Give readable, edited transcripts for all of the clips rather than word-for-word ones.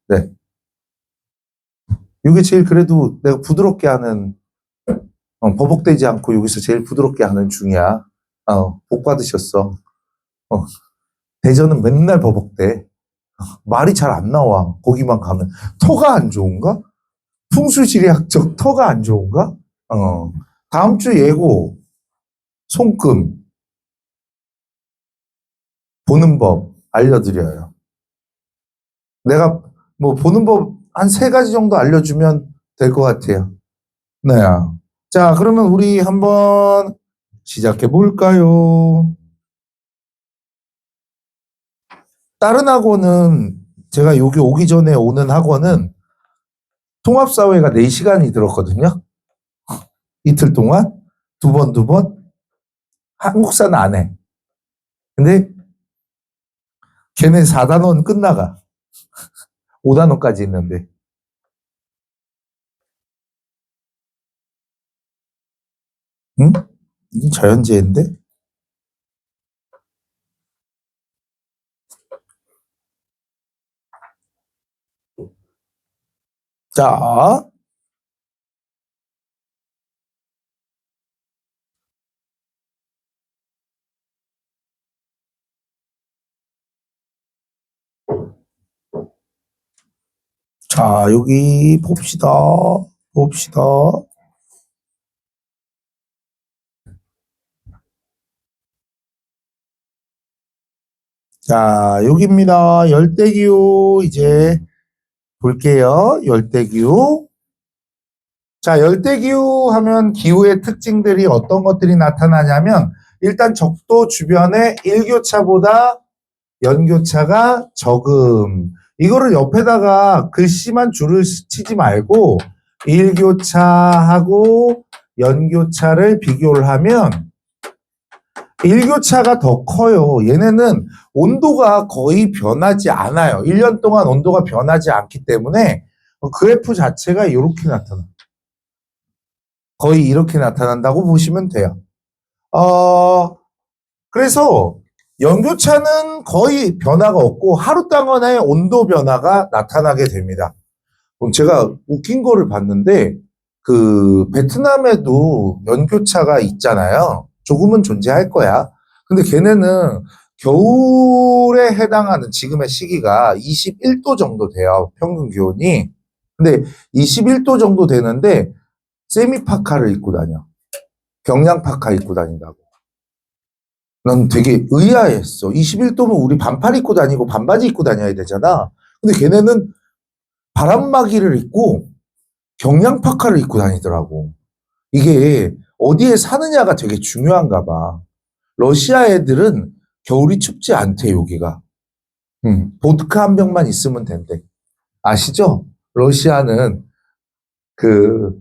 네. 이게 제일 그래도 내가 부드럽게 하는, 버벅대지 않고 여기서 제일 부드럽게 하는 중이야. 복 받으셨어. 어, 대전은 맨날 버벅대. 말이 잘 안 나와. 거기만 가면. 터가 안 좋은가? 풍수지리학적 터가 안 좋은가? 다음 주 예고, 손금, 보는 법 알려드려요. 내가 뭐 보는 법 한 3가지 정도 알려주면 될 것 같아요. 네. 자, 그러면 우리 한번 시작해 볼까요? 다른 학원은 제가 여기 오기 전에 오는 학원은 통합사회가 4시간이 들었거든요. 이틀 동안 두 번. 한국사는 안 해. 근데 걔네 4단원 끝나가. 5단원까지 있는데. 응? 이 자연재해인데? 자, 여기 봅시다. 봅시다. 자, 여기입니다. 열대기후 이제 볼게요. 열대기후. 자, 열대기후 하면 기후의 특징들이 어떤 것들이 나타나냐면 일단 적도 주변에 일교차보다 연교차가 적음. 이거를 옆에다가 글씨만 줄을 치지 말고 일교차하고 연교차를 비교를 하면 일교차가 더 커요. 얘네는 온도가 거의 변하지 않아요. 1년 동안 온도가 변하지 않기 때문에 그래프 자체가 이렇게 나타나. 거의 이렇게 나타난다고 보시면 돼요. 그래서 연교차는 거의 변화가 없고 하루 동안의 온도 변화가 나타나게 됩니다. 그럼 제가 웃긴 거를 봤는데 그 베트남에도 연교차가 있잖아요. 조금은 존재할 거야. 근데 걔네는 겨울에 해당하는 지금의 시기가 21도 정도 돼요. 평균 기온이. 근데 21도 정도 되는데 세미파카를 입고 다녀. 경량파카 입고 다닌다고. 난 되게 의아했어. 21도면 우리 반팔 입고 다니고 반바지 입고 다녀야 되잖아. 근데 걔네는 바람막이를 입고 경량 파카를 입고 다니더라고. 이게 어디에 사느냐가 되게 중요한가 봐. 러시아 애들은 겨울이 춥지 않대, 여기가. 보드카 한 병만 있으면 된대. 아시죠? 러시아는 그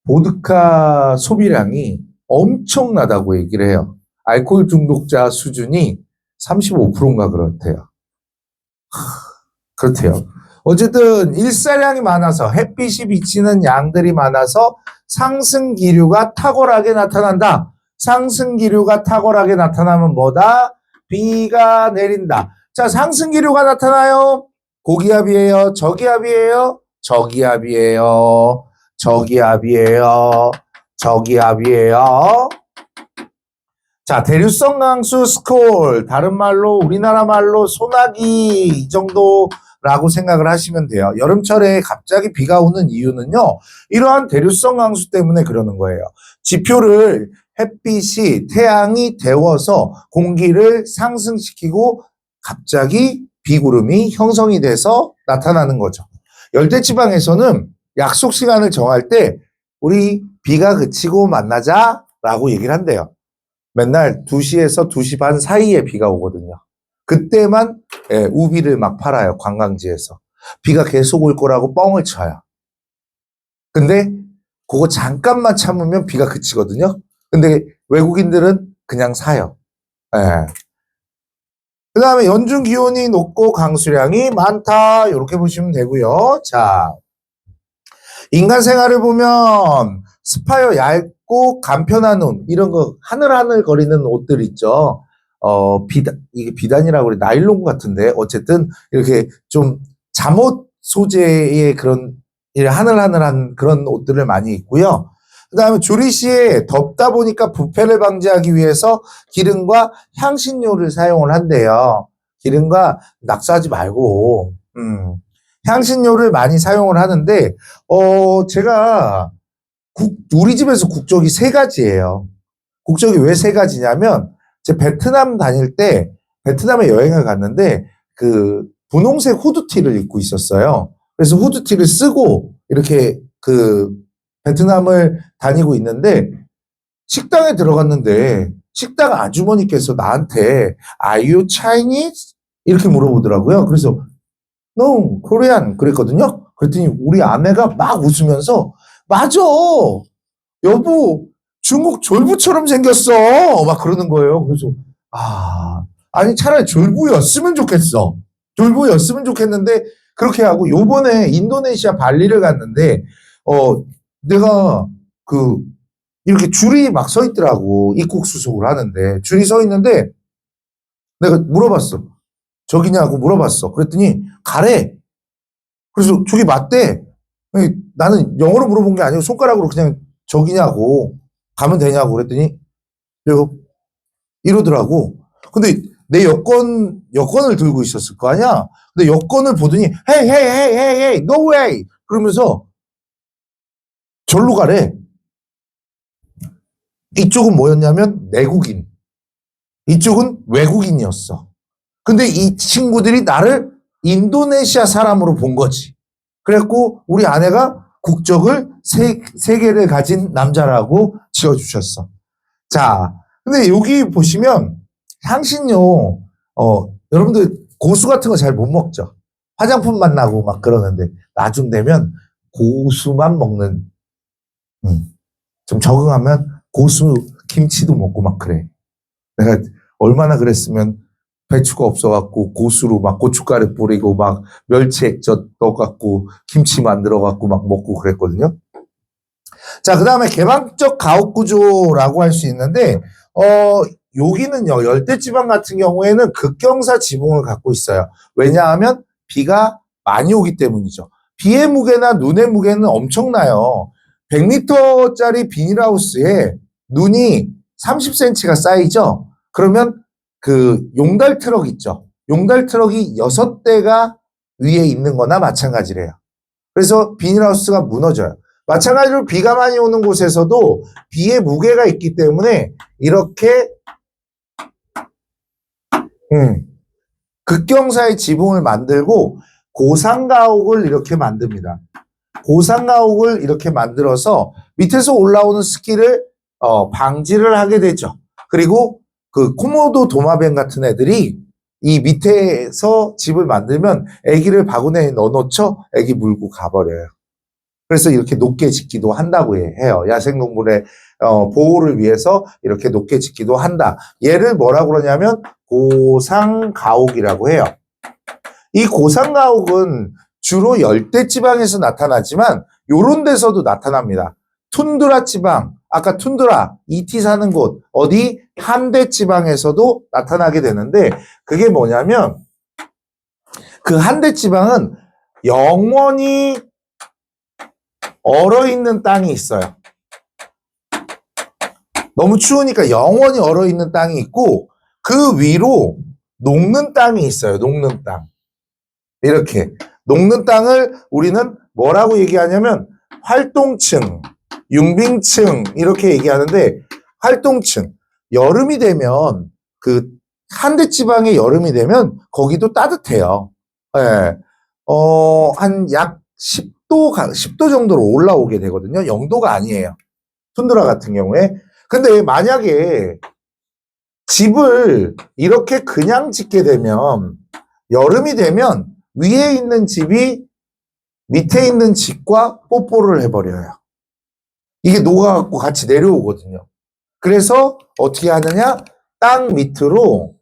보드카 소비량이 엄청나다고 얘기를 해요. 알코올 중독자 수준이 35%인가 그렇대요. 그렇대요. 어쨌든 일사량이 많아서 햇빛이 비치는 양들이 많아서 상승 기류가 탁월하게 나타난다. 상승 기류가 탁월하게 나타나면 뭐다? 비가 내린다. 자, 상승 기류가 나타나요. 고기압이에요? 저기압이에요? 저기압이에요. 저기압이에요. 저기압이에요. 자, 대류성 강수 스콜, 다른 말로 우리나라 말로 소나기 이 정도라고 생각을 하시면 돼요. 여름철에 갑자기 비가 오는 이유는요. 이러한 대류성 강수 때문에 그러는 거예요. 지표를 햇빛이 태양이 데워서 공기를 상승시키고 갑자기 비구름이 형성이 돼서 나타나는 거죠. 열대지방에서는 약속 시간을 정할 때 우리 비가 그치고 만나자라고 얘기를 한대요. 맨날 2시에서 2시 반 사이에 비가 오거든요. 그때만 우비를 막 팔아요. 관광지에서. 비가 계속 올 거라고 뻥을 쳐요. 근데 그거 잠깐만 참으면 비가 그치거든요. 근데 외국인들은 그냥 사요. 그 다음에 연중 기온이 높고 강수량이 많다. 이렇게 보시면 되고요. 자, 인간 생활을 보면 스파여 얇고 간편한 옷, 이런 거 하늘하늘 거리는 옷들 있죠. 이게 비단이라고 그래. 나일론 같은데 어쨌든 이렇게 좀 잠옷 소재의 그런 하늘하늘한 그런 옷들을 많이 입고요. 그 다음에 조리시에 덥다 보니까 부패를 방지하기 위해서 기름과 향신료를 사용을 한대요. 기름과 낙서하지 말고, 향신료를 많이 사용을 하는데, 제가 우리 집에서 국적이 세 가지예요. 국적이 왜 세 가지냐면, 제 베트남 다닐 때, 베트남에 여행을 갔는데, 그, 분홍색 후드티를 입고 있었어요. 그래서 후드티를 쓰고, 이렇게 베트남을 다니고 있는데, 식당에 들어갔는데, 식당 아주머니께서 나한테, Are you Chinese? 이렇게 물어보더라고요. 그래서, No, Korean. 그랬거든요. 그랬더니 우리 아내가 막 웃으면서, 맞아! 여보, 중국 졸부처럼 생겼어! 막 그러는 거예요. 그래서, 아니, 차라리 졸부였으면 좋겠어. 졸부였으면 좋겠는데, 그렇게 하고, 요번에 인도네시아 발리를 갔는데, 내가, 이렇게 줄이 막 서 있더라고. 입국 수속을 하는데. 줄이 서 있는데, 내가 물어봤어. 저기냐고 물어봤어. 그랬더니, 가래. 그래서 저기 맞대. 나는 영어로 물어본 게 아니고 손가락으로 그냥 저기냐고 가면 되냐고 그랬더니 이러더라고. 근데 내 여권을 들고 있었을 거 아니야. 근데 여권을 보더니 Hey, hey, hey, hey, hey, no way. 그러면서 절로 가래. 이쪽은 뭐였냐면 내국인. 이쪽은 외국인이었어. 근데 이 친구들이 나를 인도네시아 사람으로 본 거지. 그래갖고 우리 아내가 국적을 세 개를 가진 남자라고 지어주셨어. 자, 근데 여기 보시면 향신료, 여러분들 고수 같은 거 잘 못 먹죠? 화장품 맛 나고 막 그러는데 나중 되면 고수만 먹는, 좀 적응하면 고수 김치도 먹고 막 그래. 내가 얼마나 그랬으면 배추가 없어갖고 고수로 막 고춧가루 뿌리고 막 멸치 액젓 넣어갖고 김치 만들어갖고 막 먹고 그랬거든요. 자, 그 다음에 개방적 가옥 구조라고 할 수 있는데, 여기는요, 열대지방 같은 경우에는 극경사 지붕을 갖고 있어요. 왜냐하면 비가 많이 오기 때문이죠. 비의 무게나 눈의 무게는 엄청나요. 100m짜리 비닐하우스에 눈이 30cm가 쌓이죠? 그러면 용달 트럭 있죠? 용달 트럭이 6대가 위에 있는 거나 마찬가지래요. 그래서 비닐하우스가 무너져요. 마찬가지로 비가 많이 오는 곳에서도 비의 무게가 있기 때문에 이렇게 극경사의 지붕을 만들고 고상가옥을 이렇게 만듭니다. 고상가옥을 이렇게 만들어서 밑에서 올라오는 스키를 방지를 하게 되죠. 그리고 코모도 도마뱀 같은 애들이 이 밑에서 집을 만들면 애기를 바구니에 넣어놓죠. 애기 물고 가버려요. 그래서 이렇게 높게 짓기도 한다고 해요. 야생동물의 보호를 위해서 이렇게 높게 짓기도 한다. 얘를 뭐라고 그러냐면 고상가옥이라고 해요. 이 고상가옥은 주로 열대지방에서 나타나지만 요런 데서도 나타납니다. 툰드라 지방, 아까 툰드라, ET 사는 곳, 어디 한대 지방에서도 나타나게 되는데 그게 뭐냐면 그 한대 지방은 영원히 얼어있는 땅이 있어요. 너무 추우니까 영원히 얼어있는 땅이 있고 그 위로 녹는 땅이 있어요. 녹는 땅. 이렇게 녹는 땅을 우리는 뭐라고 얘기하냐면 활동층, 융빙층 이렇게 얘기하는데 활동층, 여름이 되면 한대 지방의 여름이 되면 거기도 따뜻해요. 네. 한 약 10도 정도로 올라오게 되거든요. 0도가 아니에요. 툰드라 같은 경우에. 근데 만약에 집을 이렇게 그냥 짓게 되면 여름이 되면 위에 있는 집이 밑에 있는 집과 뽀뽀를 해버려요. 이게 녹아갖고 같이 내려오거든요. 그래서 어떻게 하느냐? 땅 밑으로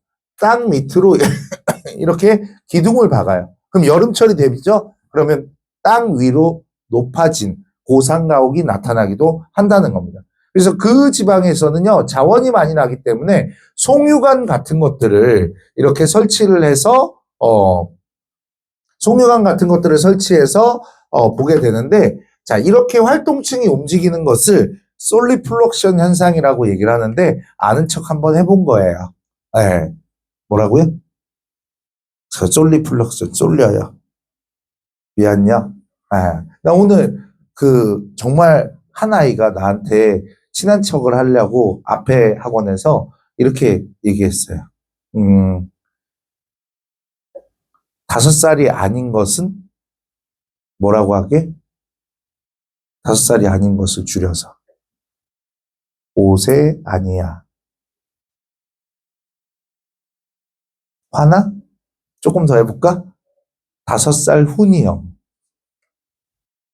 이렇게 기둥을 박아요. 그럼 여름철이 되죠? 그러면 땅 위로 높아진 고상가옥이 나타나기도 한다는 겁니다. 그래서 그 지방에서는요, 자원이 많이 나기 때문에 송유관 같은 것들을 이렇게 설치를 해서, 송유관 같은 것들을 설치해서 보게 되는데, 자, 이렇게 활동층이 움직이는 것을 솔리플럭션 현상이라고 얘기를 하는데, 아는 척 한번 해본 거예요. 예. 뭐라고요? 저 솔리플럭션, 쏠려요. 미안요. 예. 나 오늘 정말 한 아이가 나한테 친한 척을 하려고 앞에 학원에서 이렇게 얘기했어요. 5살이 아닌 것은 뭐라고 하게? 5살이 아닌 것을 줄여서 5세 아니야. 화나? 조금 더 해볼까? 5살 훈이형.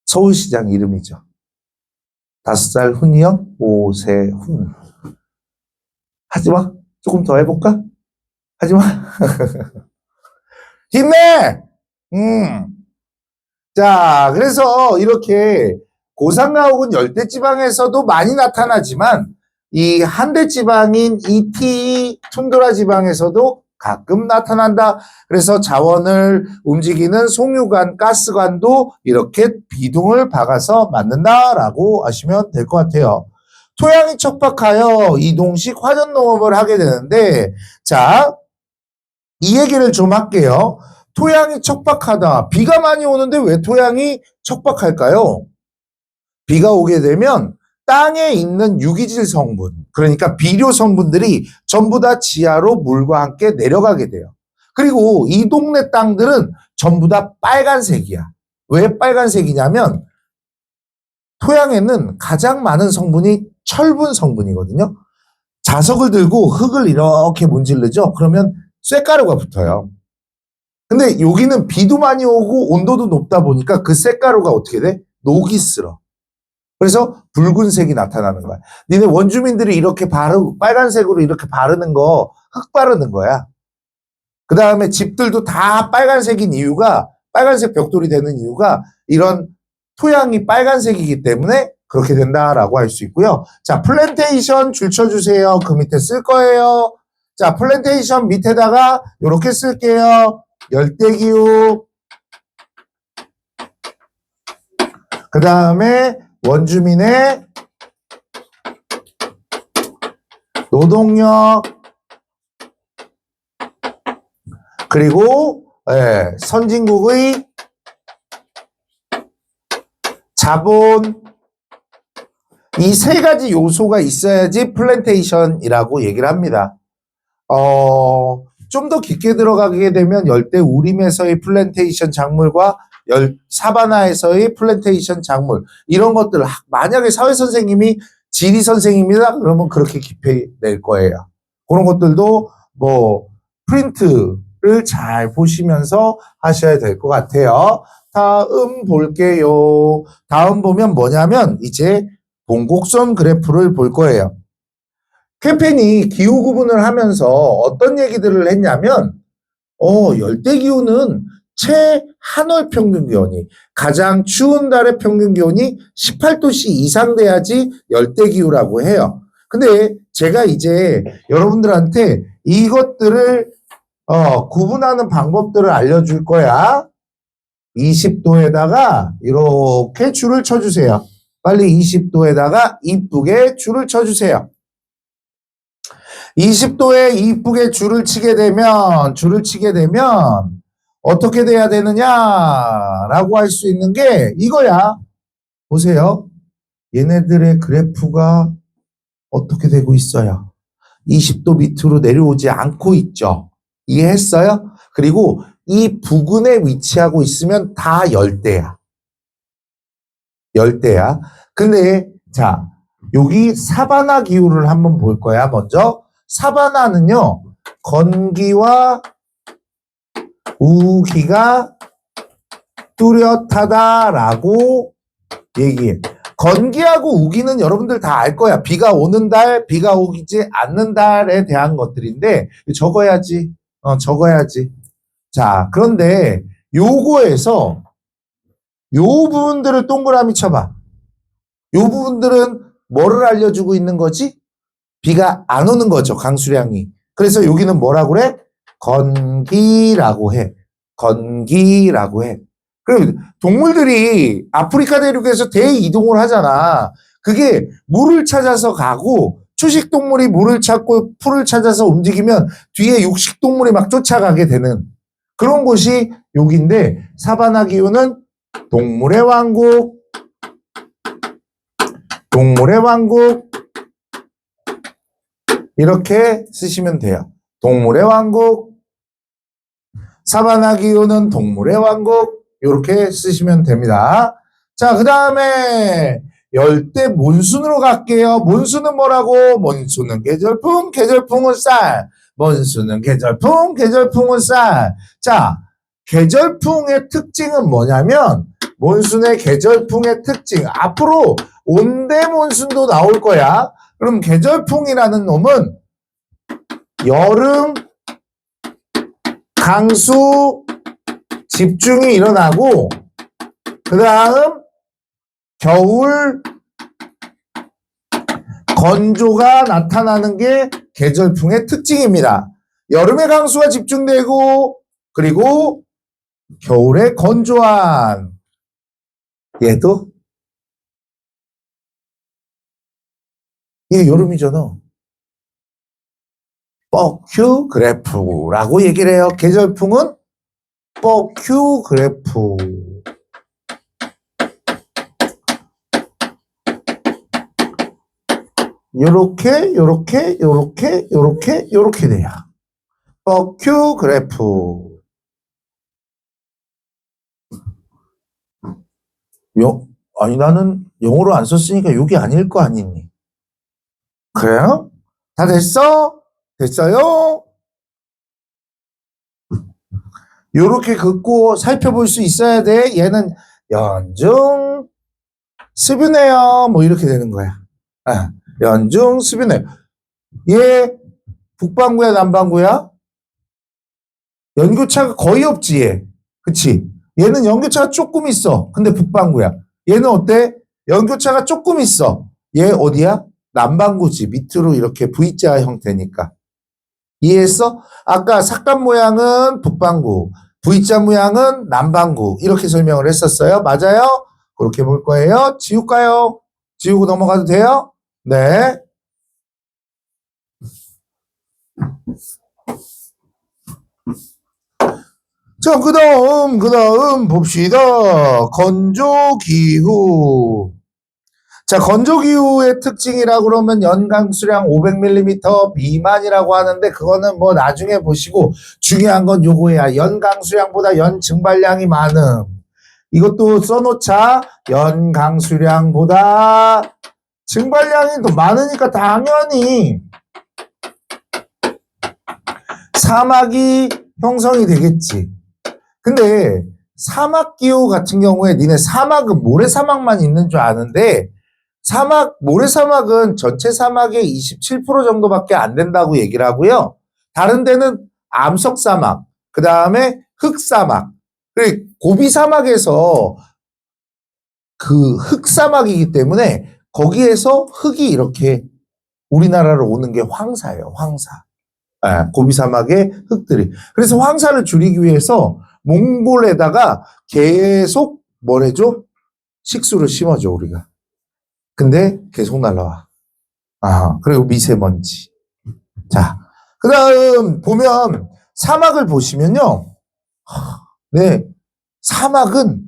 서울시장 이름이죠. 5살 훈이형, 5세 훈. 하지마. 조금 더 해볼까? 하지마. 힘내! 자, 그래서 이렇게 고산가옥은 열대지방에서도 많이 나타나지만 이 한대지방인 ET 툰드라 지방에서도 가끔 나타난다. 그래서 자원을 움직이는 송유관, 가스관도 이렇게 비둥을 박아서 만든다라고 아시면 될 것 같아요. 토양이 척박하여 이동식 화전농업을 하게 되는데, 자, 이 얘기를 좀 할게요. 토양이 척박하다. 비가 많이 오는데 왜 토양이 척박할까요? 비가 오게 되면 땅에 있는 유기질 성분, 그러니까 비료 성분들이 전부 다 지하로 물과 함께 내려가게 돼요. 그리고 이 동네 땅들은 전부 다 빨간색이야. 왜 빨간색이냐면 토양에는 가장 많은 성분이 철분 성분이거든요. 자석을 들고 흙을 이렇게 문지르죠. 그러면 쇳가루가 붙어요. 근데 여기는 비도 많이 오고 온도도 높다 보니까 그 쇳가루가 어떻게 돼? 녹이 슬어. 그래서 붉은색이 나타나는 거야. 니네 원주민들이 이렇게 빨간색으로 이렇게 바르는 거, 흙 바르는 거야. 그 다음에 집들도 다 빨간색인 이유가, 빨간색 벽돌이 되는 이유가 이런 토양이 빨간색이기 때문에 그렇게 된다라고 할 수 있고요. 자, 플랜테이션 줄 쳐주세요. 그 밑에 쓸 거예요. 자, 플랜테이션 밑에다가 이렇게 쓸게요. 열대기후. 그 다음에 원주민의 노동력, 그리고 선진국의 자본, 이 세 가지 요소가 있어야지 플랜테이션이라고 얘기를 합니다. 좀 더 깊게 들어가게 되면 열대 우림에서의 플랜테이션 작물과 사바나에서의 플랜테이션 작물, 이런 것들, 만약에 사회 선생님이 지리 선생님이다 그러면 그렇게 깊이 낼 거예요. 그런 것들도 프린트를 잘 보시면서 하셔야 될 것 같아요. 다음 볼게요. 다음 보면 뭐냐면 이제 동곡선 그래프를 볼 거예요. 캠펜이 기후 구분을 하면서 어떤 얘기들을 했냐면 열대기후는 최한월 평균 기온이, 가장 추운 달의 평균 기온이 18도씨 이상 돼야지 열대기후라고 해요. 근데 제가 이제 여러분들한테 이것들을 구분하는 방법들을 알려줄 거야. 20도에다가 이렇게 줄을 쳐주세요. 빨리 20도에다가 이쁘게 줄을 쳐주세요. 20도에 이쁘게 줄을 치게 되면 어떻게 돼야 되느냐라고 할 수 있는 게 이거야. 보세요. 얘네들의 그래프가 어떻게 되고 있어요? 20도 밑으로 내려오지 않고 있죠. 이해했어요? 그리고 이 부근에 위치하고 있으면 다 열대야. 열대야. 근데 자, 여기 사바나 기후를 한번 볼 거야. 먼저 사바나는요, 건기와 우기가 뚜렷하다라고 얘기해. 건기하고 우기는 여러분들 다 알 거야. 비가 오는 달, 비가 오지 않는 달에 대한 것들인데 적어야지. 적어야지. 자, 그런데 요거에서 요 부분들을 동그라미 쳐봐. 요 부분들은 뭐를 알려주고 있는 거지? 비가 안 오는 거죠, 강수량이. 그래서 여기는 뭐라고 그래? 건기라고 해. 건기라고 해. 그리고 동물들이 아프리카 대륙에서 대이동을 하잖아. 그게 물을 찾아서 가고 초식 동물이 물을 찾고 풀을 찾아서 움직이면 뒤에 육식 동물이 막 쫓아가게 되는 그런 곳이 여기인데 사바나 기후는 동물의 왕국, 동물의 왕국 이렇게 쓰시면 돼요. 동물의 왕국, 사바나 기후는 동물의 왕국 이렇게 쓰시면 됩니다. 자, 그 다음에 열대 몬순으로 갈게요. 몬순은 뭐라고? 몬순은 계절풍, 계절풍은 쌀. 몬순은 계절풍, 계절풍은 쌀. 자, 계절풍의 특징은 뭐냐면 몬순의 계절풍의 특징. 앞으로 온대 몬순도 나올 거야. 그럼 계절풍이라는 놈은 여름 강수 집중이 일어나고 그 다음 겨울 건조가 나타나는 게 계절풍의 특징입니다. 여름에 강수가 집중되고 그리고 겨울에 건조한 얘도 얘 여름이잖아. 뻐큐 그래프라고 얘기를 해요. 계절풍은 뻐큐 그래프. 요렇게 요렇게 요렇게 요렇게 요렇게 돼요. 뻐큐 그래프. 아니 나는 영어로 안 썼으니까 여기 아닐 거 아니니. 그래요? 다 됐어? 됐어요? 요렇게 긋고 살펴볼 수 있어야 돼. 얘는 연중 수분해요. 뭐 이렇게 되는 거야. 아, 연중 수분해요. 얘 북반구야 남반구야? 연교차가 거의 없지 얘. 그치? 얘는 연교차가 조금 있어. 근데 북반구야. 얘는 어때? 연교차가 조금 있어. 얘 어디야? 남반구지. 밑으로 이렇게 V자 형태니까. 이해했어? 아까 삭감 모양은 북반구, V자 모양은 남반구 이렇게 설명을 했었어요. 맞아요? 그렇게 볼 거예요. 지울까요? 지우고 넘어가도 돼요? 네. 자, 그 다음 봅시다. 건조기후. 자, 건조기후의 특징이라고 그러면 연강수량 500mm 미만이라고 하는데 그거는 뭐 나중에 보시고 중요한 건 요거야. 연강수량보다 연증발량이 많음. 이것도 써놓자. 연강수량보다 증발량이 더 많으니까 당연히 사막이 형성이 되겠지. 근데 사막기후 같은 경우에 니네 사막은 모래사막만 있는 줄 아는데 모래사막은 전체 사막의 27% 정도밖에 안 된다고 얘기를 하고요. 다른 데는 암석사막, 그 다음에 흑사막, 그리고 고비사막에서 그 흑사막이기 때문에 거기에서 흙이 이렇게 우리나라로 오는 게 황사예요, 황사. 고비사막의 흙들이. 그래서 황사를 줄이기 위해서 몽골에다가 계속 뭘 해줘? 식수를 심어줘, 우리가. 근데 계속 날라와. 그리고 미세먼지. 자, 그 다음 보면 사막을 보시면요. 네, 사막은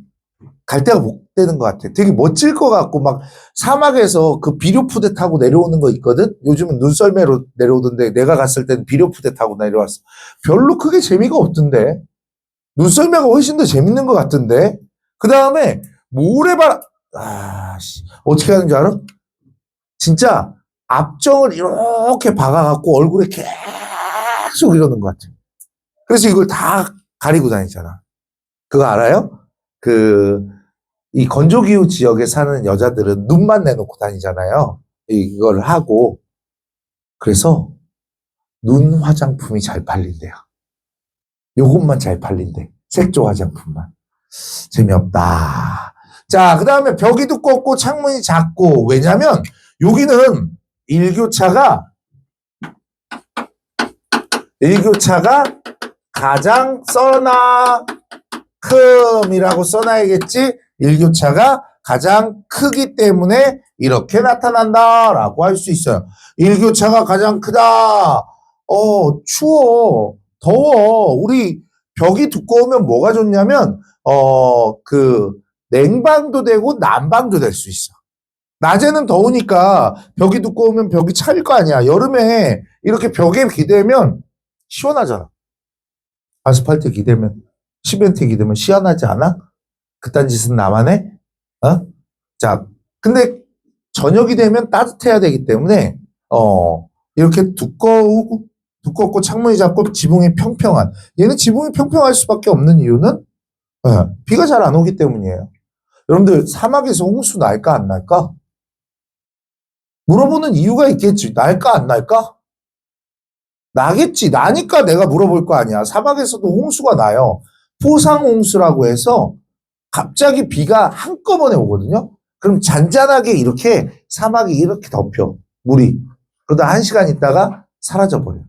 갈 데가 못 되는 것 같아. 되게 멋질 것 같고 막 사막에서 그 비료푸대 타고 내려오는 거 있거든. 요즘은 눈썰매로 내려오던데 내가 갔을 때는 비료푸대 타고 내려왔어. 별로 크게 재미가 없던데. 눈썰매가 훨씬 더 재밌는 것 같은데. 그 다음에 모래바람. 어떻게 하는 줄 알아? 진짜 앞정을 이렇게 박아갖고 얼굴에 계속 이러는 것 같아. 그래서 이걸 다 가리고 다니잖아. 그거 알아요? 이 건조기후 지역에 사는 여자들은 눈만 내놓고 다니잖아요. 이걸 하고. 그래서 눈 화장품이 잘 팔린대요. 요것만 잘 팔린대. 색조 화장품만. 재미없다. 자, 그 다음에 벽이 두껍고 창문이 작고. 왜냐면 여기는 일교차가 가장 큼이라고 써놔야겠지? 일교차가 가장 크기 때문에 이렇게 나타난다라고 할 수 있어요. 일교차가 가장 크다. 추워. 더워. 우리 벽이 두꺼우면 뭐가 좋냐면, 냉방도 되고 난방도 될 수 있어. 낮에는 더우니까 벽이 두꺼우면 벽이 차일 거 아니야. 여름에 이렇게 벽에 기대면 시원하잖아. 아스팔트 기대면, 시멘트 기대면 시원하지 않아? 그딴 짓은 나만 해? 자, 근데 저녁이 되면 따뜻해야 되기 때문에, 이렇게 두껍고 창문이 작고 지붕이 평평한. 얘는 지붕이 평평할 수밖에 없는 이유는, 비가 잘 안 오기 때문이에요. 여러분들, 사막에서 홍수 날까, 안 날까? 물어보는 이유가 있겠지. 날까, 안 날까? 나겠지. 나니까 내가 물어볼 거 아니야. 사막에서도 홍수가 나요. 포상홍수라고 해서 갑자기 비가 한꺼번에 오거든요. 그럼 잔잔하게 이렇게 사막이 이렇게 덮여. 물이. 그러다 1시간 있다가 사라져버려.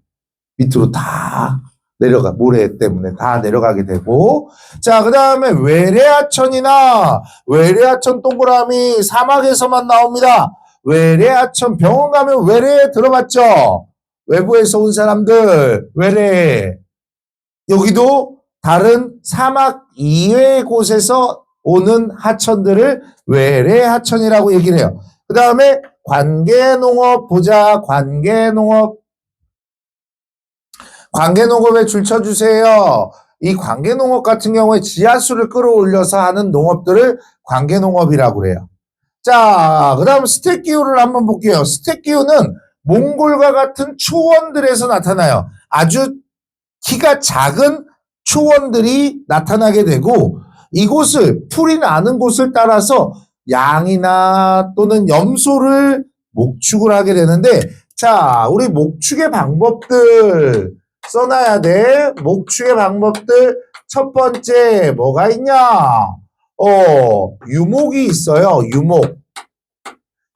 밑으로 다 내려가. 모래 때문에 다 내려가게 되고. 자, 그 다음에 외래하천이나 외래하천 동그라미 사막에서만 나옵니다. 외래하천 병원 가면 외래 들어봤죠? 외부에서 온 사람들 외래. 여기도 다른 사막 이외의 곳에서 오는 하천들을 외래하천이라고 얘기를 해요. 그 다음에 관계농업 보자. 관계농업에 줄 쳐주세요. 이 관계농업 같은 경우에 지하수를 끌어올려서 하는 농업들을 관계농업이라고 그래요. 자, 그 다음 스택기후를 한번 볼게요. 스택기후는 몽골과 같은 초원들에서 나타나요. 아주 키가 작은 초원들이 나타나게 되고, 이곳을 풀이 나는 곳을 따라서 양이나 또는 염소를 목축을 하게 되는데, 자, 우리 목축의 방법들 써놔야 돼. 목축의 방법들 첫 번째 뭐가 있냐? 유목이 있어요.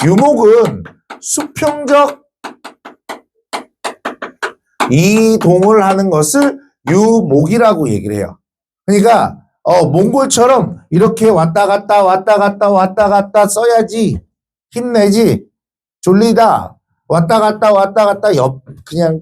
유목은 수평적 이동을 하는 것을 유목이라고 얘기를 해요. 그러니까 몽골처럼 이렇게 왔다 갔다 써야지. 힘내지. 졸리다. 왔다 갔다 그냥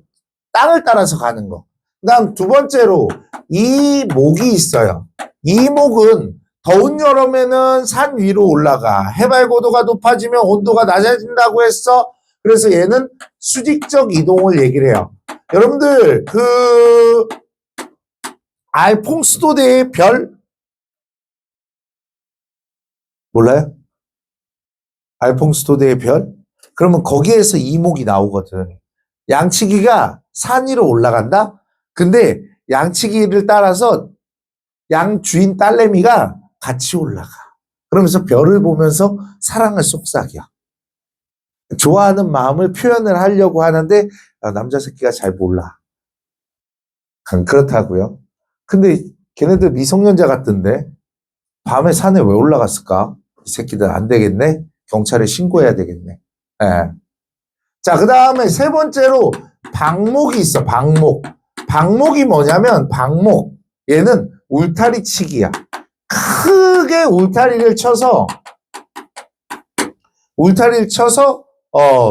땅을 따라서 가는 거. 그다음 두 번째로 이목이 있어요. 이목은 더운 여름에는 산 위로 올라가. 해발 고도가 높아지면 온도가 낮아진다고 했어. 그래서 얘는 수직적 이동을 얘기를 해요. 여러분들 알퐁스도대의 별 몰라요? 알퐁스도대의 별? 그러면 거기에서 이목이 나오거든. 양치기가 산 위로 올라간다? 근데 양치기를 따라서 양 주인 딸내미가 같이 올라가. 그러면서 별을 보면서 사랑을 속삭여. 좋아하는 마음을 표현을 하려고 하는데 남자 새끼가 잘 몰라. 그렇다고요. 근데 걔네들 미성년자 같던데 밤에 산에 왜 올라갔을까? 이 새끼들 안 되겠네. 경찰에 신고해야 되겠네. 예. 자, 그 다음에 세 번째로 방목이 있어. 방목이 뭐냐면 얘는 울타리 치기야. 크게 울타리를 쳐서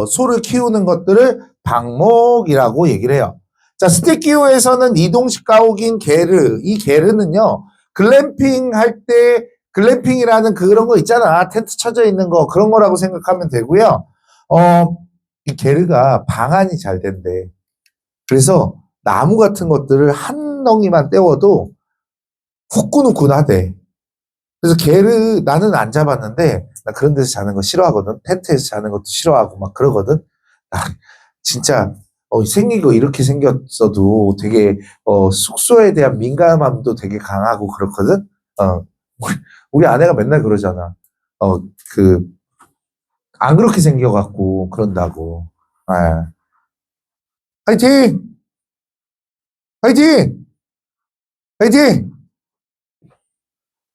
소를 키우는 것들을 방목이라고 얘기를 해요. 자, 스테키오에서는 이동식 가옥인 게르. 이 게르는요, 글램핑 할 때, 글램핑이라는 그런 거 있잖아. 텐트 쳐져 있는 거. 그런 거라고 생각하면 되고요. 이 게르가 방안이 잘 된대. 그래서 나무 같은 것들을 한 덩이만 떼워도 후끈후끈하대. 그래서 게르 나는 안 잡았는데 나 그런 데서 자는 거 싫어하거든. 텐트에서 자는 것도 싫어하고 막 그러거든. 진짜 생긴 거 이렇게 생겼어도 되게 숙소에 대한 민감함도 되게 강하고 그렇거든. 우리 아내가 맨날 그러잖아. 안 그렇게 생겨갖고 그런다고. 화이팅! 화이팅! 화이팅!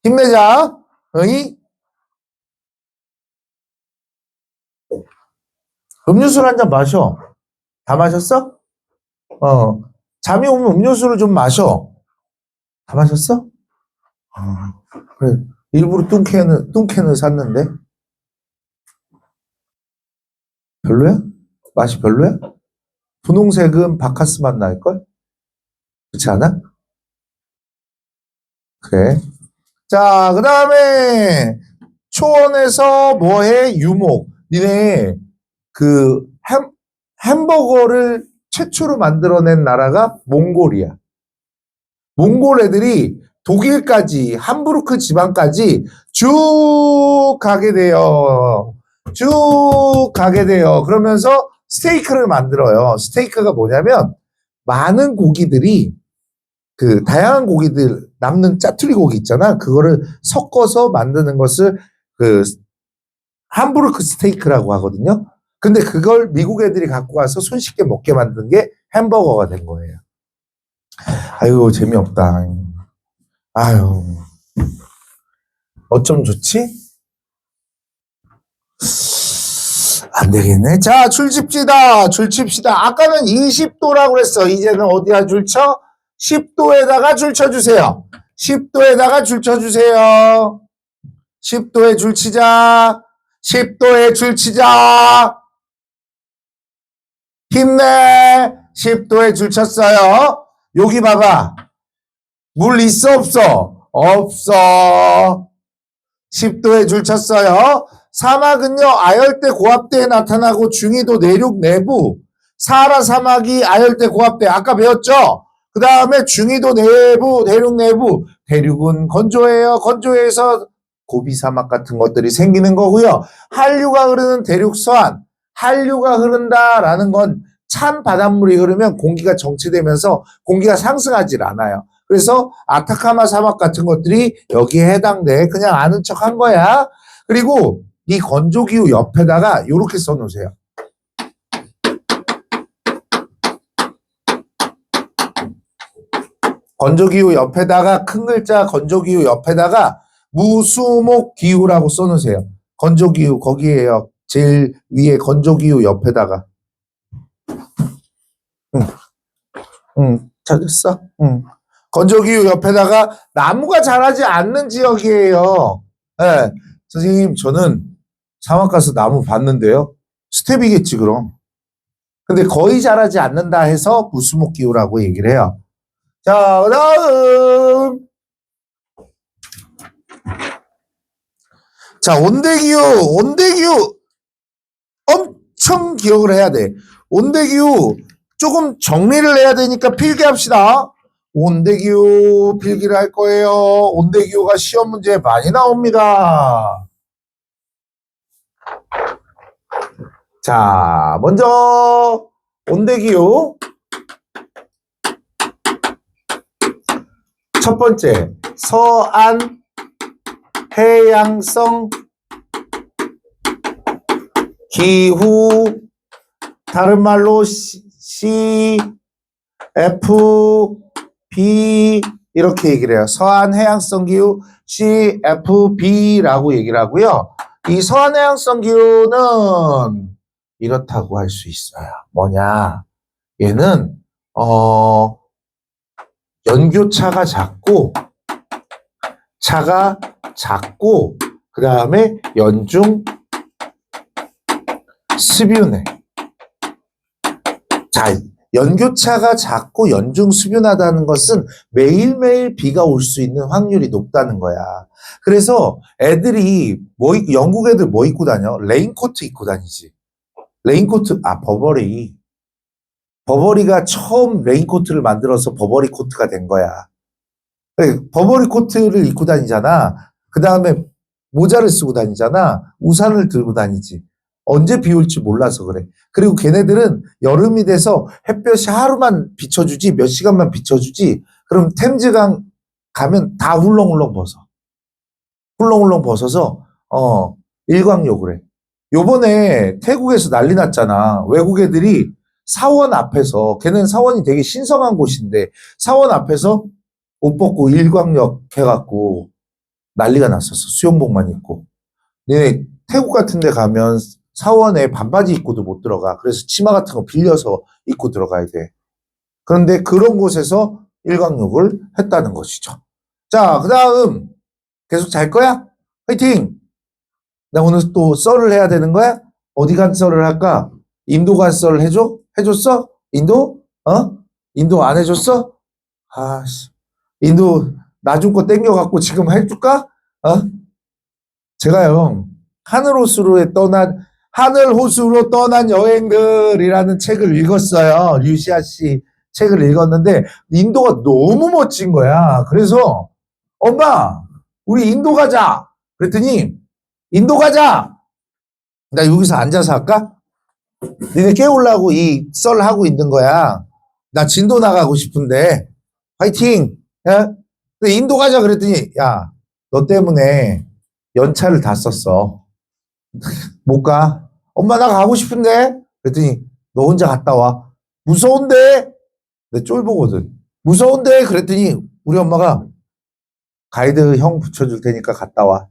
힘내자. 어이? 음료수를 한 잔 마셔. 다 마셨어? 잠이 오면 음료수를 좀 마셔. 다 마셨어? 그래. 일부러 뚱캔을 샀는데? 별로야? 맛이 별로야? 분홍색은 바카스 맛 날걸? 그렇지 않아? 그래. 자, 그 다음에 초원에서 뭐해? 유목. 니네 그 햄버거를 최초로 만들어낸 나라가 몽골이야. 몽골 애들이 독일까지 함부르크 지방까지 쭉 가게 돼요. 쭉 가게 돼요. 그러면서 스테이크를 만들어요. 스테이크가 뭐냐면 많은 고기들이 그 다양한 고기들 남는 짜투리 고기 있잖아. 그거를 섞어서 만드는 것을 그 함부르크 스테이크라고 하거든요. 근데 그걸 미국 애들이 갖고 와서 손쉽게 먹게 만든 게 햄버거가 된 거예요. 아유, 재미없다. 아유, 어쩜 좋지? 안 되겠네. 자, 줄칩시다. 줄칩시다. 아까는 20도라고 그랬어. 이제는 어디다 줄쳐? 10도에다가 줄쳐주세요. 10도에다가 줄쳐주세요. 10도에 줄치자. 10도에 줄치자. 힘내. 10도에 줄쳤어요. 여기 봐봐. 물 있어 없어? 없어. 10도에 줄쳤어요. 사막은요 아열대 고압대에 나타나고 중위도 내륙 내부. 사하라 사막이 아열대 고압대 아까 배웠죠? 그 다음에 중위도 내부 내륙 내부. 대륙은 건조해요. 건조해서 고비 사막 같은 것들이 생기는 거고요. 한류가 흐르는 대륙 서안. 한류가 흐른다라는 건 찬 바닷물이 흐르면 공기가 정체되면서 공기가 상승하질 않아요. 그래서 아타카마 사막 같은 것들이 여기에 해당돼. 그냥 아는 척 한 거야. 그리고 이 건조기후 옆에다가 이렇게 써놓으세요. 건조기후 옆에다가 큰 글자 건조기후 옆에다가 무수목기후라고 써놓으세요. 건조기후 거기에요. 제일 위에 건조기후 옆에다가. 찾았어? 건조기후 옆에다가 나무가 자라지 않는 지역이에요. 네. 선생님, 저는 사막 가서 나무 봤는데요. 스텝이겠지, 그럼. 근데 거의 자라지 않는다 해서 무수목기후라고 얘기를 해요. 자, 그 다음. 자, 온대기후 엄청 기억을 해야 돼. 온대기후 조금 정리를 해야 되니까 필기합시다. 온대기후 필기를 할 거예요. 온대기후가 시험 문제에 많이 나옵니다. 자, 먼저 온대기후 첫 번째 서안 해양성 기후 다른 말로 CFB 이렇게 얘기를 해요. 서안 해양성 기후 CFB라고 얘기를 하고요. 이 서안 해양성 기후는 이렇다고 할 수 있어요. 뭐냐? 얘는 연교차가 작고 그 다음에 연중 습윤해. 자, 연교차가 작고 연중 습윤하다는 것은 매일매일 비가 올 수 있는 확률이 높다는 거야. 그래서 애들이 영국 애들 뭐 입고 다녀? 레인코트 입고 다니지. 레인코트, 버버리가 처음 레인코트를 만들어서 버버리 코트가 된 거야. 버버리 코트를 입고 다니잖아. 그 다음에 모자를 쓰고 다니잖아. 우산을 들고 다니지. 언제 비 올지 몰라서 그래. 그리고 걔네들은 여름이 돼서 햇볕이 하루만 비춰주지 몇 시간만 비춰주지 그럼 템즈강 가면 다 훌렁훌렁 벗어. 훌렁훌렁 벗어서 일광욕을 해. 요번에 태국에서 난리 났잖아. 외국 애들이 사원 앞에서 걔는 사원이 되게 신성한 곳인데 사원 앞에서 옷 벗고 일광욕 해갖고 난리가 났었어. 수영복만 입고. 네, 태국 같은 데 가면 사원에 반바지 입고도 못 들어가. 그래서 치마 같은 거 빌려서 입고 들어가야 돼. 그런데 그런 곳에서 일광욕을 했다는 것이죠. 자, 그 다음 계속 잘 거야? 화이팅! 나 오늘 또 썰을 해야 되는 거야? 어디 간 썰을 할까? 인도 간 썰을 해줘? 해줬어? 인도? 인도 안 해줬어? 아씨, 인도 나중 거 땡겨갖고 지금 해줄까? 제가요, 하늘 호수로 떠난 여행들이라는 책을 읽었어요. 류시아 씨 책을 읽었는데, 인도가 너무 멋진 거야. 그래서, 엄마, 우리 인도 가자! 그랬더니, 인도 가자! 나 여기서 앉아서 할까? 니네 깨우려고 이 썰 하고 있는 거야. 나 진도 나가고 싶은데, 화이팅! 야? 근데 인도 가자 그랬더니, 야, 너 때문에 연차를 다 썼어. 못 가. 엄마 나 가고 싶은데? 그랬더니, 너 혼자 갔다 와. 무서운데? 내 쫄보거든. 무서운데? 그랬더니, 우리 엄마가 가이드 형 붙여줄 테니까 갔다 와.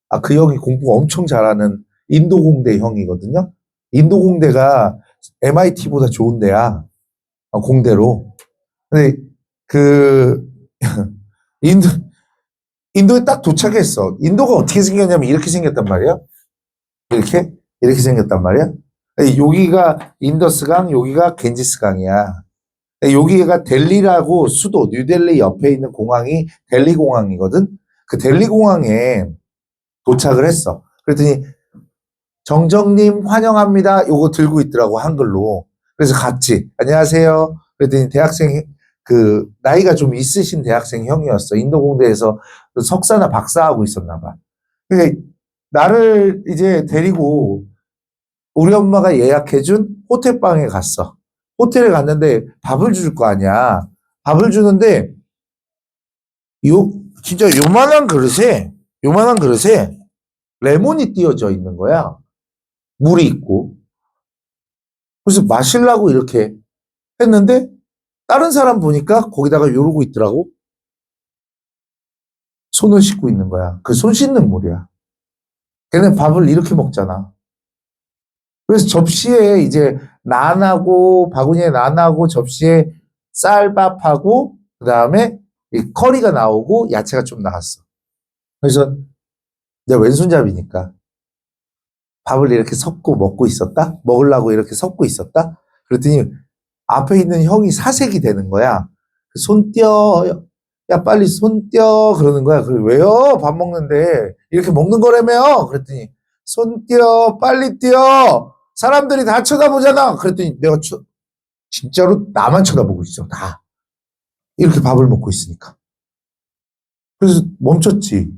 아, 그 형이 공부 엄청 잘하는 인도공대 형이거든요. 인도공대가 MIT보다 좋은 데야. 공대로. 근데 그 인도에 딱 도착했어. 인도가 어떻게 생겼냐면 이렇게 생겼단 말이야. 이렇게 생겼단 말이야. 여기가 인더스강, 여기가 겐지스강이야. 여기가 델리라고 수도 뉴델리 옆에 있는 공항이 델리 공항이거든. 그 델리 공항에 도착을 했어. 그랬더니 정정님 환영합니다. 요거 들고 있더라고 한글로. 그래서 갔지. 안녕하세요. 그랬더니 대학생 나이가 좀 있으신 대학생 형이었어. 인도공대에서 석사나 박사하고 있었나 봐. 그러니까 나를 이제 데리고 우리 엄마가 예약해준 호텔방에 갔어. 호텔에 갔는데 밥을 줄 거 아니야. 밥을 주는데 진짜 요만한 그릇에 레몬이 띄어져 있는 거야. 물이 있고. 그래서 마시려고 이렇게 했는데 다른 사람 보니까 거기다가 요러고 있더라고. 손을 씻고 있는 거야. 그 손 씻는 물이야. 걔네 밥을 이렇게 먹잖아. 그래서 접시에 이제 바구니에 난하고 접시에 쌀밥하고 그 다음에 커리가 나오고 야채가 좀 나왔어. 그래서 내가 왼손잡이니까 밥을 이렇게 섞고 먹고 있었다? 먹으려고 이렇게 섞고 있었다? 그랬더니 앞에 있는 형이 사색이 되는 거야. 손 떼어. 야, 빨리 손 떼어. 그러는 거야. 그래, 왜요? 밥 먹는데. 이렇게 먹는 거라며? 그랬더니 손 떼어. 빨리 떼어. 사람들이 다 쳐다보잖아. 그랬더니 내가 진짜로 나만 쳐다보고 있어. 다. 이렇게 밥을 먹고 있으니까. 그래서 멈췄지.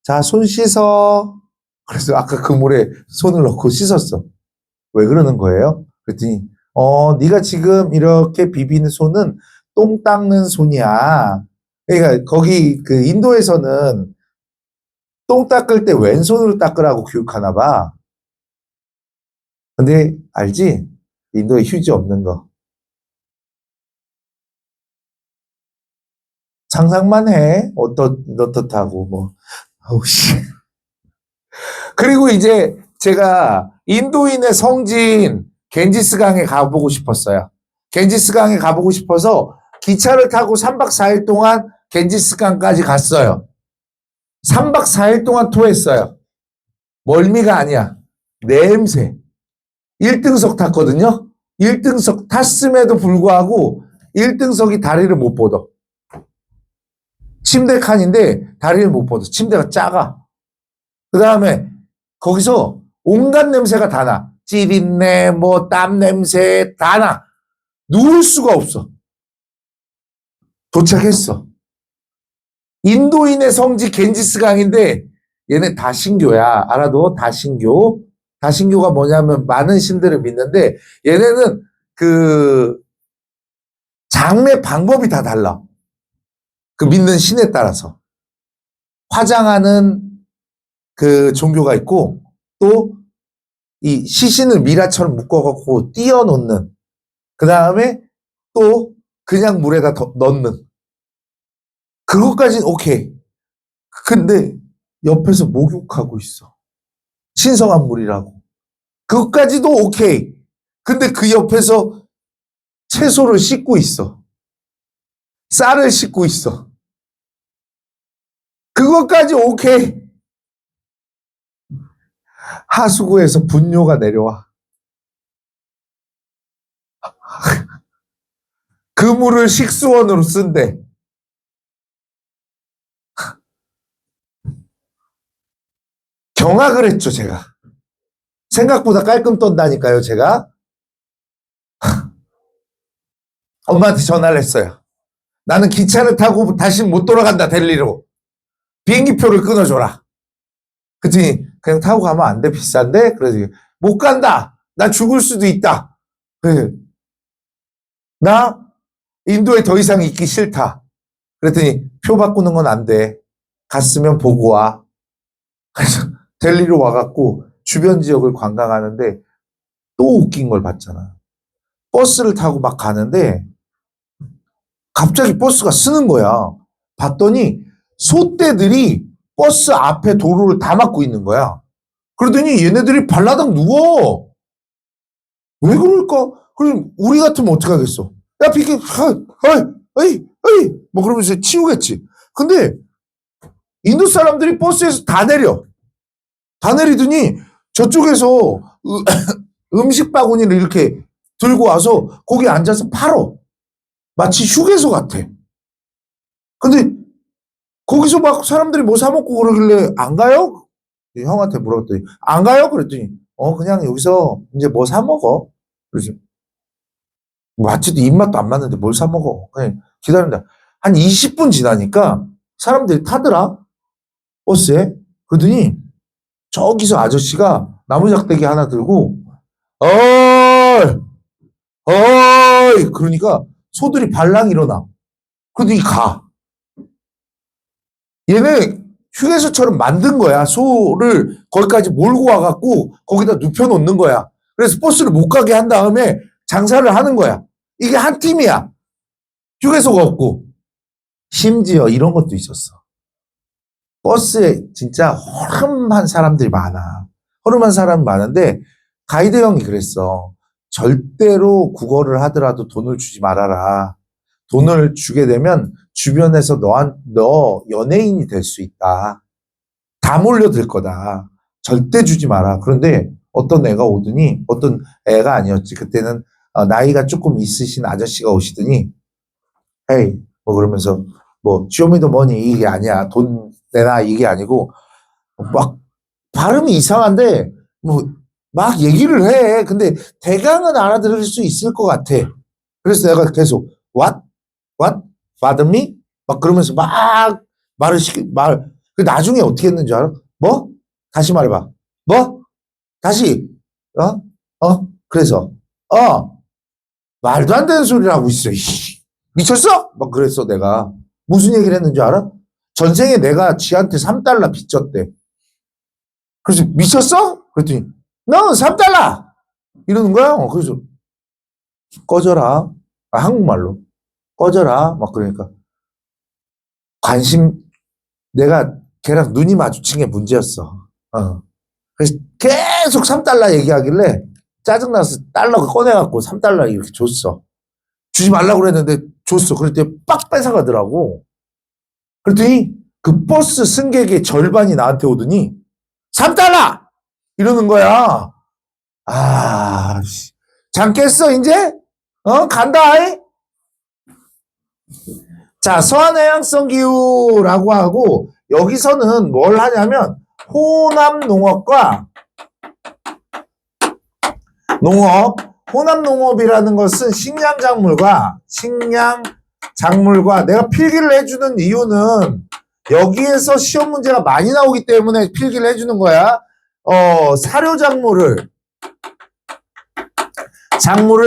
자, 손 씻어. 그래서 아까 그 물에 손을 넣고 씻었어. 왜 그러는 거예요? 그랬더니 네가 지금 이렇게 비비는 손은 똥 닦는 손이야. 그러니까 거기 그 인도에서는 똥 닦을 때 왼손으로 닦으라고 교육하나 봐. 근데 알지? 인도에 휴지 없는 거. 상상만 해. 어떻다고 뭐. 아우씨. 그리고 이제 제가 인도인의 성지인 겐지스강에 가보고 싶었어요. 겐지스강에 가보고 싶어서 기차를 타고 3박 4일 동안 겐지스강까지 갔어요. 3박 4일 동안 토했어요. 멀미가 아니야. 냄새. 1등석 탔거든요. 1등석 탔음에도 불구하고 1등석이 다리를 못 뻗어. 침대 칸인데 다리를 못 뻗어. 침대가 작아. 그 다음에 거기서 온갖 냄새가 다 나. 찌린내, 땀 냄새 다 나. 누울 수가 없어. 도착했어. 인도인의 성지 겐지스강인데 얘네 다신교야. 알아도 다신교. 다신교가 뭐냐면 많은 신들을 믿는데 얘네는 그 장례 방법이 다 달라. 그 믿는 신에 따라서. 화장하는 그 종교가 있고 또 이 시신을 미라처럼 묶어갖고 띄어놓는 그 다음에 또 그냥 물에다 넣는 그것까지는 오케이. 근데 옆에서 목욕하고 있어. 신성한 물이라고. 그것까지도 오케이. 근데 그 옆에서 채소를 씻고 있어. 쌀을 싣고 있어. 그것까지 오케이. 하수구에서 분뇨가 내려와. 그 물을 식수원으로 쓴대. 경악을 했죠, 제가. 생각보다 깔끔 떤다니까요, 제가. 엄마한테 전화를 했어요. 나는 기차를 타고 다시 못 돌아간다, 델리로. 비행기표를 끊어줘라. 그랬더니 그냥 타고 가면 안 돼, 비싼데? 그래서 못 간다. 나 죽을 수도 있다. 그래서 나 인도에 더 이상 있기 싫다. 그랬더니 표 바꾸는 건 안 돼. 갔으면 보고 와. 그래서 델리로 와갖고 주변 지역을 관광하는데 또 웃긴 걸 봤잖아. 버스를 타고 막 가는데 갑자기 버스가 쓰는 거야. 봤더니 소떼들이 버스 앞에 도로를 다 막고 있는 거야. 그러더니 얘네들이 발라당 누워. 왜 그럴까? 그럼 우리 같으면 어떡하겠어? 야, 비켜, 어이, 뭐 그러면서 치우겠지. 근데 인도 사람들이 버스에서 다 내려. 다 내리더니 저쪽에서 음식 바구니를 이렇게 들고 와서 거기 앉아서 팔어. 마치 휴게소 같아. 근데 거기서 막 사람들이 뭐 사 먹고 그러길래 안 가요? 형한테 물어봤더니 안 가요? 그랬더니 그냥 여기서 이제 뭐 사 먹어. 그래서 마치도 입맛도 안 맞는데 뭘 사 먹어. 그냥 기다린다. 한 20분 지나니까 사람들이 타더라. 버스에. 그러더니 저기서 아저씨가 나무작대기 하나 들고 어이 어이 그러니까 소들이 발랑 일어나. 그러더니 가. 얘네 휴게소처럼 만든 거야. 소를 거기까지 몰고 와갖고 거기다 눕혀놓는 거야. 그래서 버스를 못 가게 한 다음에 장사를 하는 거야. 이게 한 팀이야. 휴게소가 없고. 심지어 이런 것도 있었어. 버스에 진짜 허름한 사람들이 많아. 허름한 사람 많은데 가이드 형이 그랬어. 절대로 국어를 하더라도 돈을 주지 말아라. 돈을 주게 되면 주변에서 너 연예인이 될 수 있다. 다 몰려들 거다. 절대 주지 마라. 그런데 어떤 애가 오더니 어떤 애가 아니었지. 그때는 나이가 조금 있으신 아저씨가 오시더니 헤이 뭐 그러면서 뭐 쇼미더머니 이게 아니야. 돈 내놔 이게 아니고 막 발음이 이상한데 뭐 막 얘기를 해. 근데 대강은 알아들을 수 있을 것 같아. 그래서 내가 계속 what? what? pardon me? 막 그러면서 막 그 나중에 어떻게 했는지 알아? 뭐? 다시 말해봐. 뭐? 다시. 그래서 말도 안 되는 소리를 하고 있어. 미쳤어? 막 그랬어 내가. 무슨 얘기를 했는지 알아? 전생에 내가 지한테 3달러 빚졌대. 그래서 미쳤어? 그랬더니 너 3달러! 이러는 거야. 그래서 꺼져라. 한국말로. 꺼져라. 막 그러니까 내가 걔랑 눈이 마주친 게 문제였어. 그래서 계속 3달러 얘기하길래 짜증나서 달러 꺼내갖고 3달러 이렇게 줬어. 주지 말라고 그랬는데 줬어. 그랬더니 빡 뺏어가더라고. 그랬더니 그 버스 승객의 절반이 나한테 오더니 3달러! 이러는 거야. 잠 깼어 이제? 간다. 자, 서안해양성 기후라고 하고 여기서는 뭘 하냐면 호남농업과 호남농업이라는 것은 식량작물과 내가 필기를 해주는 이유는 여기에서 시험 문제가 많이 나오기 때문에 필기를 해주는 거야. 사료작물을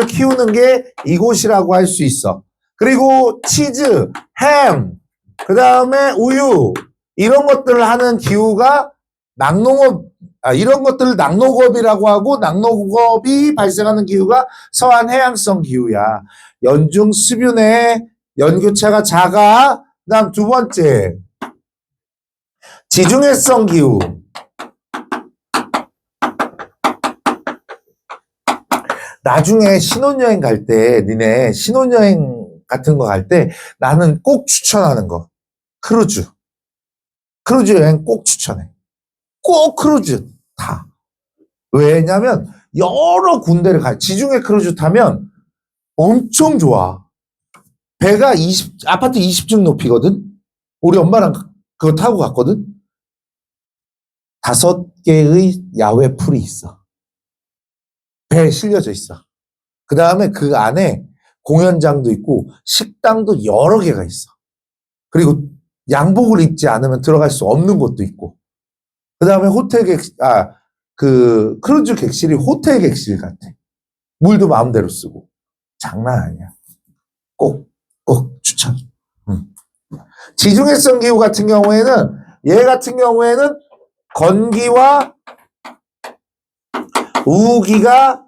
키우는 게 이곳이라고 할 수 있어. 그리고 치즈, 햄, 그 다음에 우유 이런 것들을 하는 기후가 이런 것들을 낙농업이라고 하고 낙농업이 발생하는 기후가 서안해양성 기후야. 연중 수분의 연교차가 작아. 그 다음 두 번째 지중해성 기후. 나중에 신혼여행 갈 때 니네 신혼여행 같은 거 갈 때 나는 꼭 추천하는 거. 크루즈. 크루즈 여행 꼭 추천해. 꼭 크루즈 타. 왜냐면 여러 군데를 가. 지중해 크루즈 타면 엄청 좋아. 배가 아파트 20층 높이거든? 우리 엄마랑 그거 타고 갔거든? 5개의 야외 풀이 있어. 배에 실려져 있어. 그 다음에 그 안에 공연장도 있고 식당도 여러 개가 있어. 그리고 양복을 입지 않으면 들어갈 수 없는 곳도 있고. 그 다음에 크루즈 객실이 호텔 객실 같아. 물도 마음대로 쓰고. 장난 아니야. 꼭 추천. 지중해성 기후 같은 경우에는, 얘 같은 경우에는 건기와 우기가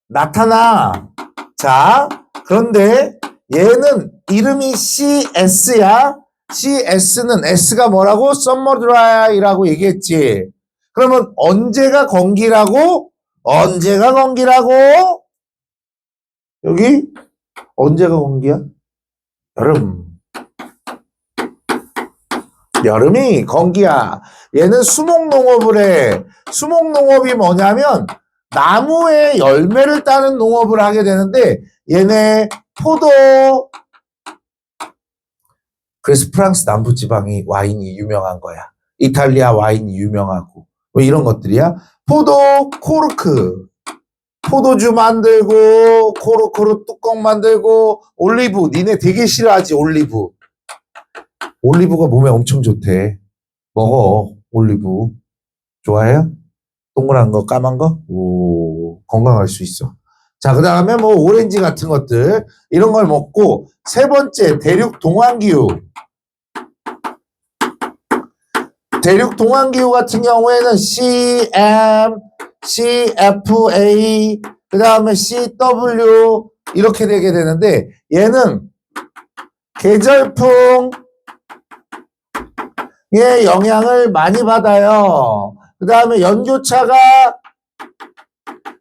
나타나. 자, 그런데 얘는 이름이 CS야. CS는 S가 뭐라고? Summer Dry이라고 얘기했지. 그러면 언제가 건기라고? 언제가 건기라고? 여기 언제가 건기야? 여름. 여름이 건기야. 얘는 수목농업을 해. 수목농업이 뭐냐면 나무에 열매를 따는 농업을 하게 되는데 얘네 포도. 그래서 프랑스 남부지방이 와인이 유명한 거야. 이탈리아 와인이 유명하고 뭐 이런 것들이야. 포도, 코르크. 포도주 만들고 코르크로 뚜껑 만들고 올리브. 니네 되게 싫어하지 올리브. 올리브가 몸에 엄청 좋대. 먹어 올리브. 좋아해요? 동그란 거 까만 거? 오, 건강할 수 있어. 자, 그 다음에 뭐 오렌지 같은 것들 이런 걸 먹고, 세 번째 대륙 동환기후. 대륙 동환기후 같은 경우에는 CM, CFA, 그 다음에 CW 이렇게 되게 되는데 얘는 계절풍의 영향을 많이 받아요. 그 다음에 연교차가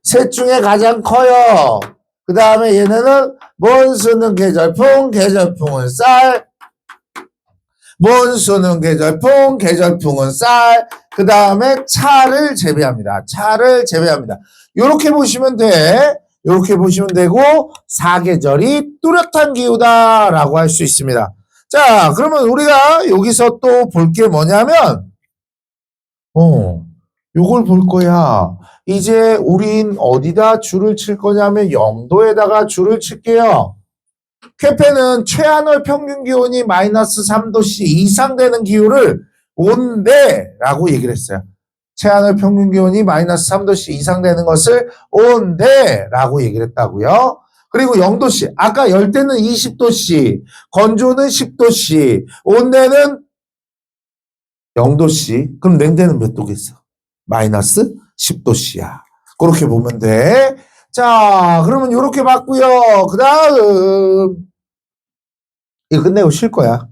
셋 중에 가장 커요. 그 다음에 얘네는 몬수는 계절풍, 계절풍은 쌀. 몬수는 계절풍, 계절풍은 쌀. 그 다음에 차를 재배합니다. 차를 재배합니다. 요렇게 보시면 돼. 요렇게 보시면 되고, 사계절이 뚜렷한 기후다라고 할 수 있습니다. 자, 그러면 우리가 여기서 또 볼 게 뭐냐면, 요걸 볼 거야. 이제 우린 어디다 줄을 칠 거냐면 영도에다가 줄을 칠게요. 쾌페는 최하늘 평균 기온이 마이너스 3도씨 이상 되는 기후를 온대라고 얘기를 했어요. 최하늘 평균 기온이 마이너스 3도씨 이상 되는 것을 온대라고 얘기를 했다고요. 그리고 영도씨, 아까 열대는 20도씨, 건조는 10도씨, 온대는 0도씨. 그럼 냉대는 몇 도겠어? 마이너스 10도씨야. 그렇게 보면 돼. 자, 그러면 이렇게 봤고요. 그 다음 이거 끝내고 쉴 거야.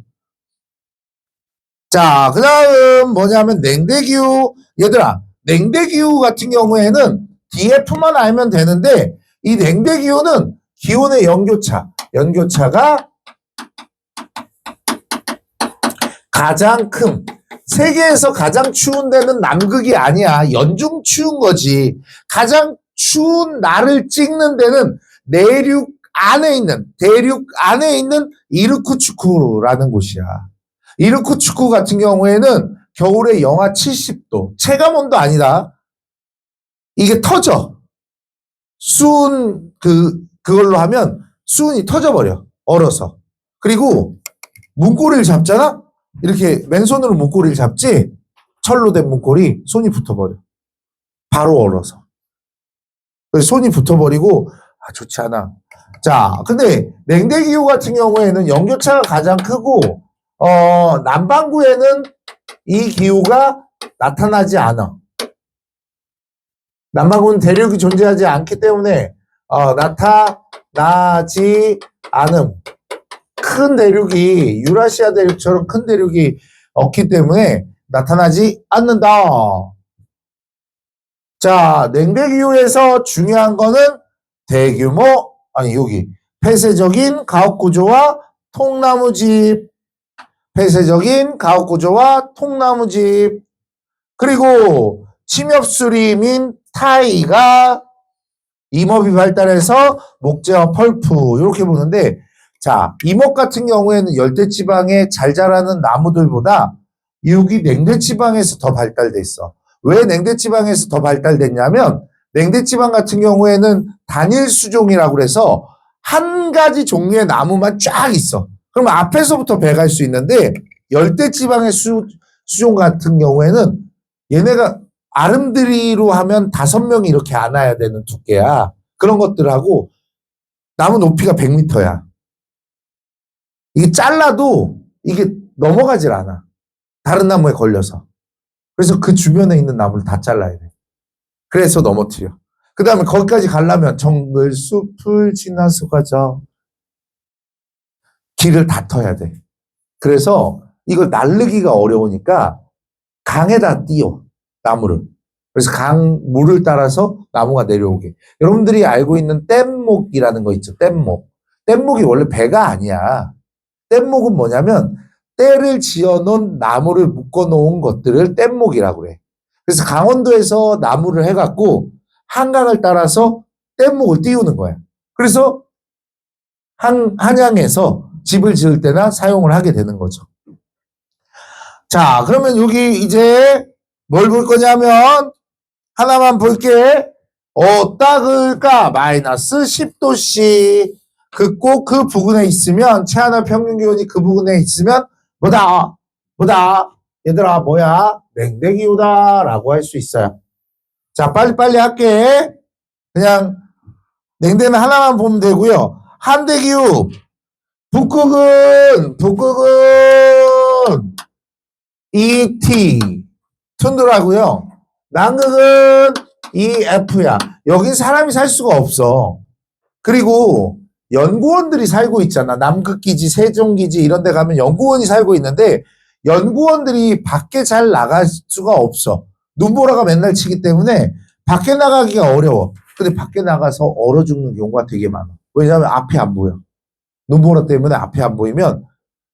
자, 그 다음 뭐냐면 냉대기후. 얘들아, 냉대기후 같은 경우에는 DF만 알면 되는데 이 냉대기후는 기온의 연교차가 가장 큰, 세계에서 가장 추운 데는 남극이 아니야. 연중 추운 거지. 가장 추운 날을 찍는 데는 대륙 안에 있는 이르쿠츠크라는 곳이야. 이르쿠츠크 같은 경우에는 겨울에 영하 70도. 체감온도 아니다. 이게 터져. 그걸로 하면 수은이 터져버려. 얼어서. 그리고 문고리를 잡잖아? 이렇게 맨손으로 문고리를 잡지? 철로 된 문고리, 손이 붙어버려. 바로 얼어서. 손이 붙어버리고, 좋지 않아. 자, 근데 냉대기후 같은 경우에는 연교차가 가장 크고, 남반구에는 이 기후가 나타나지 않아. 남반구는 대륙이 존재하지 않기 때문에, 나타나지 않음. 큰 대륙이, 유라시아 대륙처럼 큰 대륙이 없기 때문에 나타나지 않는다. 자, 냉대기후에서 중요한 거는 여기 폐쇄적인 가옥구조와 통나무집. 폐쇄적인 가옥구조와 통나무집. 그리고 침엽수리 및 타이가 임업이 발달해서 목재와 펄프 이렇게 보는데, 자, 임업 같은 경우에는 열대지방에 잘 자라는 나무들보다 여기 냉대지방에서 더 발달돼 있어. 왜 냉대지방에서 더 발달됐냐면, 냉대지방 같은 경우에는 단일 수종이라고 그래서 한 가지 종류의 나무만 쫙 있어. 그럼 앞에서부터 배갈 수 있는데, 열대지방의 수종 같은 경우에는 얘네가 아름드리로 하면 5명이 이렇게 안아야 되는 두께야. 그런 것들하고 나무 높이가 100m야. 이게 잘라도 이게 넘어가질 않아. 다른 나무에 걸려서. 그래서 그 주변에 있는 나무를 다 잘라야 돼. 그래서 넘어뜨려. 그 다음에 거기까지 가려면 정글, 숲을 지나서 가자. 길을 다 터야 돼. 그래서 이걸 날르기가 어려우니까 강에다 띄워. 나무를. 그래서 강 물을 따라서 나무가 내려오게. 여러분들이 알고 있는 뗏목이라는 거 있죠. 뗏목. 뗏목이 원래 배가 아니야. 뗏목은 뭐냐면 때를 지어놓은 나무를 묶어놓은 것들을 뗏목이라고 그래. 그래서 강원도에서 나무를 해갖고 한강을 따라서 뗏목을 띄우는 거야. 그래서 한양에서 집을 지을 때나 사용을 하게 되는 거죠. 자, 그러면 여기 이제 뭘 볼 거냐면 하나만 볼게. 어따글까 마이너스 10도씨. 꼭 그 부근에 있으면 최하늘 평균 기온이 그 부근에 있으면 뭐다? 얘들아 뭐야? 냉대기후다 라고 할 수 있어요. 자, 빨리빨리 할게. 그냥 냉대는 하나만 보면 되고요. 한대기후 북극은 ET 툰드라고요. 남극은 EF야. 여긴 사람이 살 수가 없어. 그리고 연구원들이 살고 있잖아. 남극기지, 세종기지 이런 데 가면 연구원이 살고 있는데 연구원들이 밖에 잘 나갈 수가 없어. 눈보라가 맨날 치기 때문에 밖에 나가기가 어려워. 근데 밖에 나가서 얼어 죽는 경우가 되게 많아. 왜냐하면 앞이 안 보여. 눈보라 때문에 앞이 안 보이면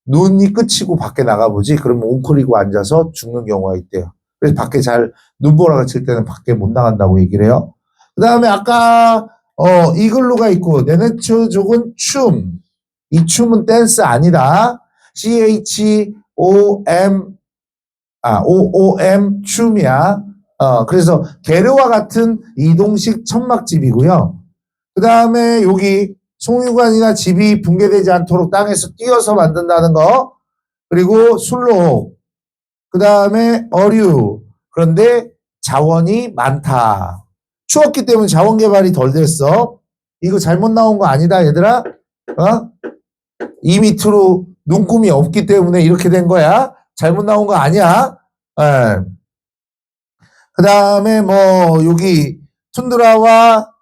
눈이 끝이고 밖에 나가보지. 그러면 웅크리고 앉아서 죽는 경우가 있대요. 그래서 밖에 눈보라가 칠 때는 밖에 못 나간다고 얘기를 해요. 그 다음에 아까 이글루가 있고 네네츠족은 춤. 이 춤은 댄스 아니다. OOM 춤이야. 그래서 게르와 같은 이동식 천막집이고요. 그 다음에 여기 송유관이나 집이 붕괴되지 않도록 땅에서 띄어서 만든다는 거. 그리고 술록. 그 다음에 어류. 그런데 자원이 많다. 추웠기 때문에 자원 개발이 덜 됐어. 이거 잘못 나온 거 아니다, 얘들아? 이 밑으로 눈금이 없기 때문에 이렇게 된 거야. 잘못 나온 거 아니야. 그 다음에 여기 툰드라와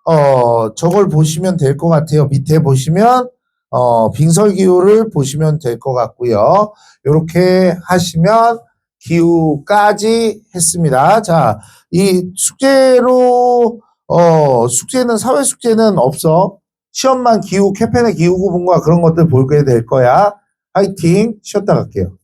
저걸 보시면 될 것 같아요. 밑에 보시면 빙설기후를 보시면 될 것 같고요. 이렇게 하시면 기후까지 했습니다. 자, 이 숙제로 숙제는 사회 숙제는 없어. 시험만 기후, 캐펜의 기후 구분과 그런 것들 보게 될 거야. 화이팅. 쉬었다 갈게요.